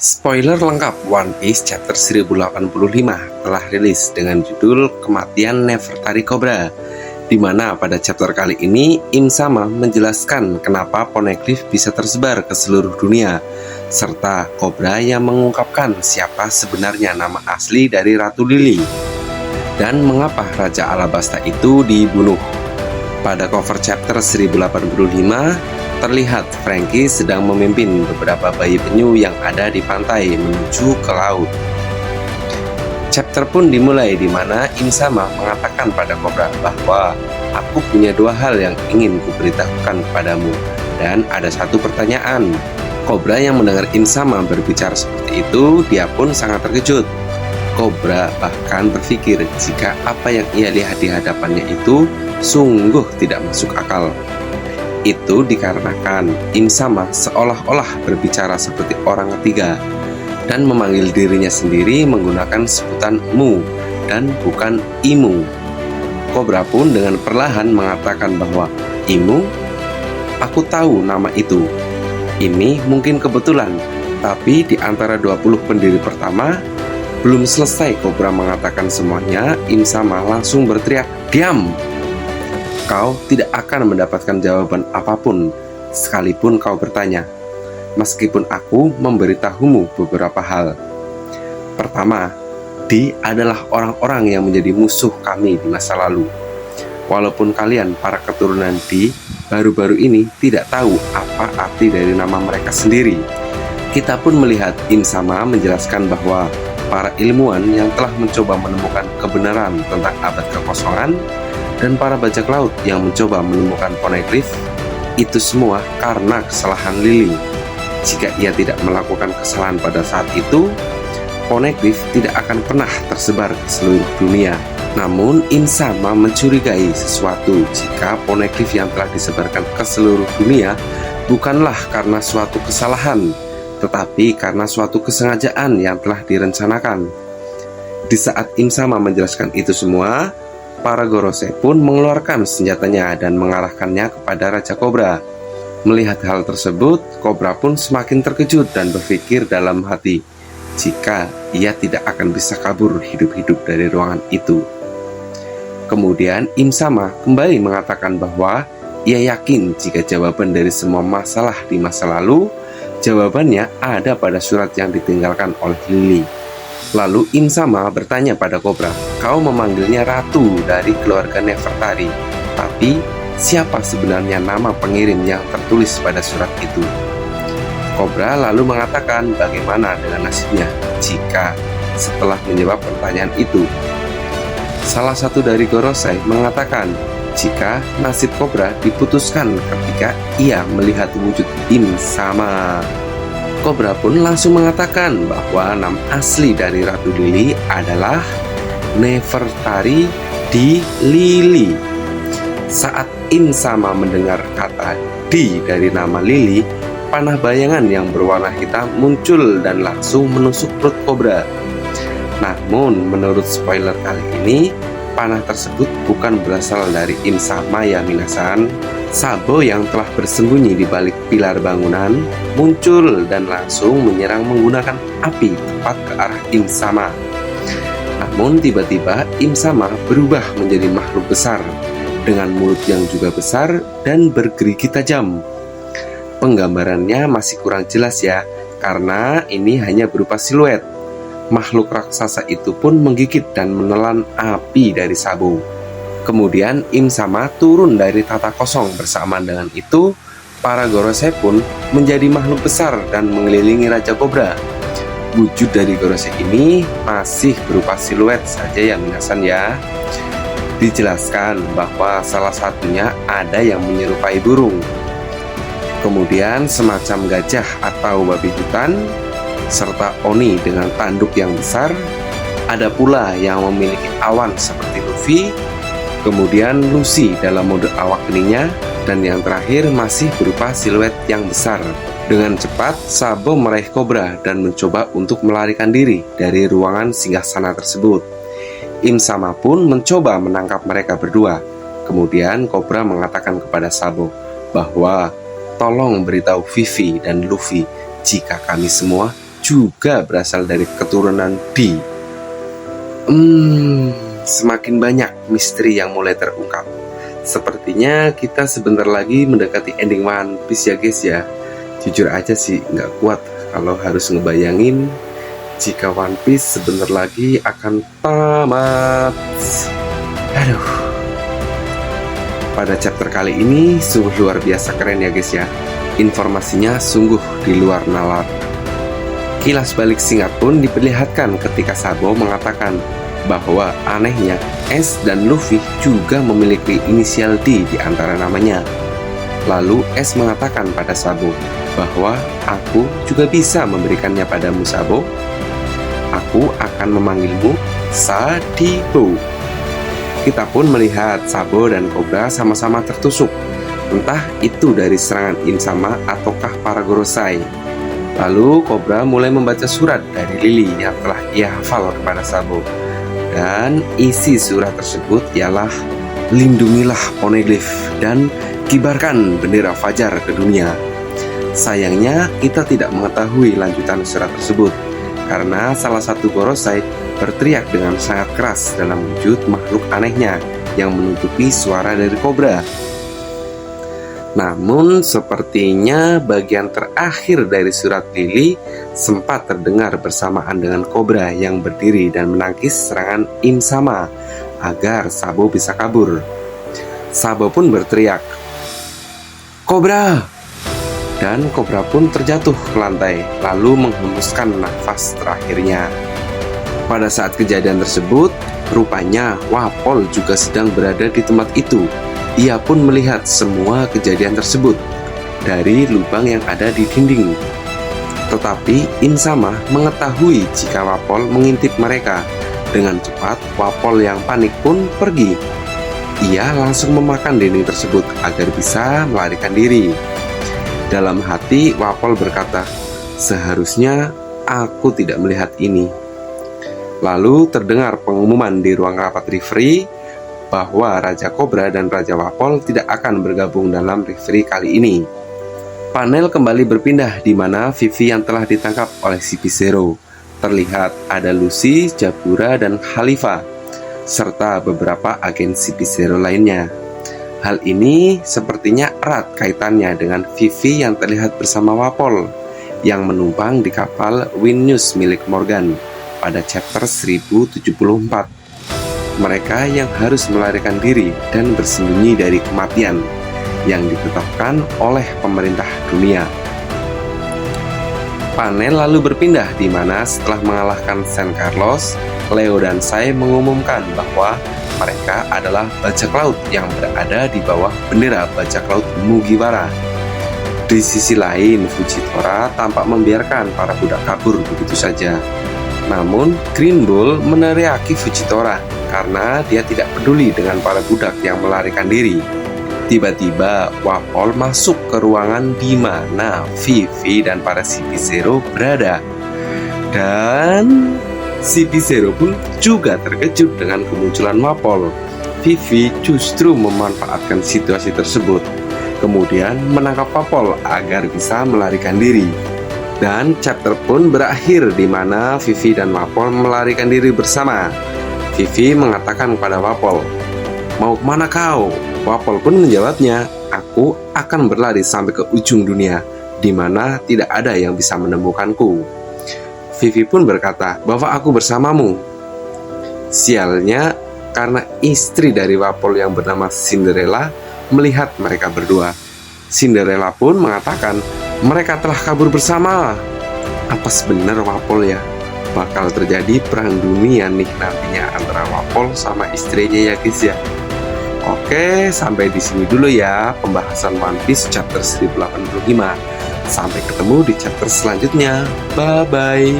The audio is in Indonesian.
Spoiler lengkap One Piece chapter 1085 telah rilis dengan judul Kematian Nefertari Cobra, di mana pada chapter kali ini Im Sama menjelaskan kenapa Poneglyph bisa tersebar ke seluruh dunia, serta Cobra yang mengungkapkan siapa sebenarnya nama asli dari Ratu Lily dan mengapa Raja Alabasta itu dibunuh. Pada cover chapter 1085 terlihat Franky sedang memimpin beberapa bayi penyu yang ada di pantai menuju ke laut. Chapter pun dimulai di mana Im Sama mengatakan pada Cobra bahwa aku punya dua hal yang ingin kuberitahukan kepadamu dan ada satu pertanyaan. Cobra yang mendengar Im Sama berbicara seperti itu, dia pun sangat terkejut. Cobra bahkan berpikir jika apa yang ia lihat di hadapannya itu sungguh tidak masuk akal. Itu dikarenakan Im Sama seolah-olah berbicara seperti orang ketiga dan memanggil dirinya sendiri menggunakan sebutan mu dan bukan imu. Cobra pun dengan perlahan mengatakan bahwa imu, aku tahu nama itu. Ini mungkin kebetulan, tapi di antara 20 pendiri pertama, belum selesai Cobra mengatakan semuanya, Im Sama langsung berteriak, "Diam! Kau tidak akan mendapatkan jawaban apapun, sekalipun kau bertanya, meskipun aku memberitahumu beberapa hal. Pertama, Di adalah orang-orang yang menjadi musuh kami di masa lalu. Walaupun kalian para keturunan Di baru-baru ini tidak tahu apa arti dari nama mereka sendiri. Kita pun melihat Im Sama menjelaskan bahwa para ilmuwan yang telah mencoba menemukan kebenaran tentang abad kekosongan dan para bajak laut yang mencoba menemukan Poneglyph, itu semua karena kesalahan Lily. Jika ia tidak melakukan kesalahan pada saat itu, Poneglyph tidak akan pernah tersebar ke seluruh dunia. Namun Im Sama mencurigai sesuatu jika Poneglyph yang telah disebarkan ke seluruh dunia bukanlah karena suatu kesalahan, tetapi karena suatu kesengajaan yang telah direncanakan. Di saat Im Sama menjelaskan itu semua, para Gorosei pun mengeluarkan senjatanya dan mengarahkannya kepada Raja Cobra. Melihat hal tersebut, Cobra pun semakin terkejut dan berpikir dalam hati jika ia tidak akan bisa kabur hidup-hidup dari ruangan itu. Kemudian Im Sama kembali mengatakan bahwa ia yakin jika jawaban dari semua masalah di masa lalu, jawabannya ada pada surat yang ditinggalkan oleh Lily. Lalu Im Sama bertanya pada Cobra, kau memanggilnya ratu dari keluarga Nefertari, tapi siapa sebenarnya nama pengirim yang tertulis pada surat itu? Cobra lalu mengatakan bagaimana dengan nasibnya jika setelah menjawab pertanyaan itu. Salah satu dari Gorosei mengatakan jika nasib Cobra diputuskan ketika ia melihat wujud Im Sama. Cobra pun langsung mengatakan bahwa nama asli dari Ratu Lily adalah Nefertari Di Lily. Saat Im Sama mendengar kata Di dari nama Lily, panah bayangan yang berwarna hitam muncul dan langsung menusuk perut Cobra. Namun menurut spoiler kali ini, panah tersebut bukan berasal dari Im Sama ya minasan. Sabo yang telah bersembunyi di balik pilar bangunan muncul dan langsung menyerang menggunakan api tepat ke arah Im Sama. Namun tiba-tiba Im Sama berubah menjadi makhluk besar dengan mulut yang juga besar dan bergerigi tajam. Penggambarannya masih kurang jelas ya, karena ini hanya berupa siluet. Makhluk raksasa itu pun menggigit dan menelan api dari Sabo. Kemudian Im Sama turun dari tata kosong. Bersamaan dengan itu, para Gorosei pun menjadi makhluk besar dan mengelilingi Raja Cobra. Wujud dari Gorosei ini masih berupa siluet saja ya minasan ya. Dijelaskan bahwa salah satunya ada yang menyerupai burung, kemudian semacam gajah atau babi hutan, serta oni dengan tanduk yang besar. Ada pula yang memiliki awan seperti Luffy, kemudian Lucy dalam mode awak keningnya, dan yang terakhir masih berupa siluet yang besar. Dengan cepat, Sabo meraih Cobra dan mencoba untuk melarikan diri dari ruangan singgahsana tersebut. Im Sama pun mencoba menangkap mereka berdua. Kemudian Cobra mengatakan kepada Sabo bahwa tolong beritahu Vivi dan Luffy jika kami semua juga berasal dari keturunan D. Semakin banyak misteri yang mulai terungkap. Sepertinya kita sebentar lagi mendekati ending One Piece ya guys ya. Jujur aja sih nggak kuat kalau harus ngebayangin jika One Piece sebentar lagi akan tamat. Aduh. Pada chapter kali ini sungguh luar biasa keren ya guys ya. Informasinya sungguh di luar nalar. Kilas balik singkat pun diperlihatkan ketika Sabo mengatakan bahwa anehnya S dan Luffy juga memiliki inisial D di antara namanya. Lalu S mengatakan pada Sabo bahwa aku juga bisa memberikannya padamu Sabo. Aku akan memanggilmu Sadibo. Kita pun melihat Sabo dan Cobra sama-sama tertusuk. Entah itu dari serangan Insama ataukah para Gorosei. Lalu Cobra mulai membaca surat dari Lily yang telah ia hafal kepada Sabo. Dan isi surat tersebut ialah lindungilah Poneglyph dan kibarkan bendera Fajar ke dunia. Sayangnya kita tidak mengetahui lanjutan surat tersebut karena salah satu Gorosei berteriak dengan sangat keras dalam wujud makhluk anehnya yang menutupi suara dari Cobra. Namun sepertinya bagian terakhir dari surat Lily sempat terdengar bersamaan dengan Cobra yang berdiri dan menangkis serangan Insama agar Sabo bisa kabur. Sabo pun berteriak, "Cobra!" Dan Cobra pun terjatuh ke lantai lalu menghembuskan nafas terakhirnya. Pada saat kejadian tersebut, rupanya Wapol juga sedang berada di tempat itu. Ia pun melihat semua kejadian tersebut dari lubang yang ada di dinding. Tetapi Insama mengetahui jika Wapol mengintip mereka. Dengan cepat, Wapol yang panik pun pergi. Ia langsung memakan dinding tersebut agar bisa melarikan diri. Dalam hati, Wapol berkata, "Seharusnya aku tidak melihat ini." Lalu terdengar pengumuman di ruang rapat referee bahwa Raja Cobra dan Raja Wapol tidak akan bergabung dalam referee kali ini. Panel kembali berpindah di mana Vivi yang telah ditangkap oleh CP0. Terlihat ada Lucy, Jabura, dan Khalifa, serta beberapa agen CP0 lainnya. Hal ini sepertinya erat kaitannya dengan Vivi yang terlihat bersama Wapol yang menumpang di kapal Wind News milik Morgan pada chapter 1074. Mereka yang harus melarikan diri dan bersembunyi dari kematian yang ditetapkan oleh pemerintah dunia. Panel lalu berpindah di mana setelah mengalahkan San Carlos, Leo dan Sai mengumumkan bahwa mereka adalah bajak laut yang berada di bawah bendera bajak laut Mugiwara. Di sisi lain, Fujitora tampak membiarkan para budak kabur begitu saja. Namun, Green Bull meneriaki Fujitora karena dia tidak peduli dengan para budak yang melarikan diri. Tiba-tiba, Wapol masuk ke ruangan di mana Vivi dan para CP0 berada. Dan CP0 pun juga terkejut dengan kemunculan Wapol. Vivi justru memanfaatkan situasi tersebut, kemudian menangkap Wapol agar bisa melarikan diri. Dan chapter pun berakhir di mana Vivi dan Wapol melarikan diri bersama. Vivi mengatakan kepada Wapol, "Mau kemana kau?" Wapol pun menjawabnya, "Aku akan berlari sampai ke ujung dunia, di mana tidak ada yang bisa menemukanku." Vivi pun berkata, "Bahwa aku bersamamu." Sialnya, karena istri dari Wapol yang bernama Cinderella melihat mereka berdua. Cinderella pun mengatakan, "Mereka telah kabur bersama." Apa sebenar Wapol ya? Bakal terjadi perang dunia nih nantinya antara Wapol sama istrinya ya guys ya. Oke, sampai di sini dulu ya pembahasan One Piece chapter 1085. Sampai ketemu di chapter selanjutnya. Bye bye.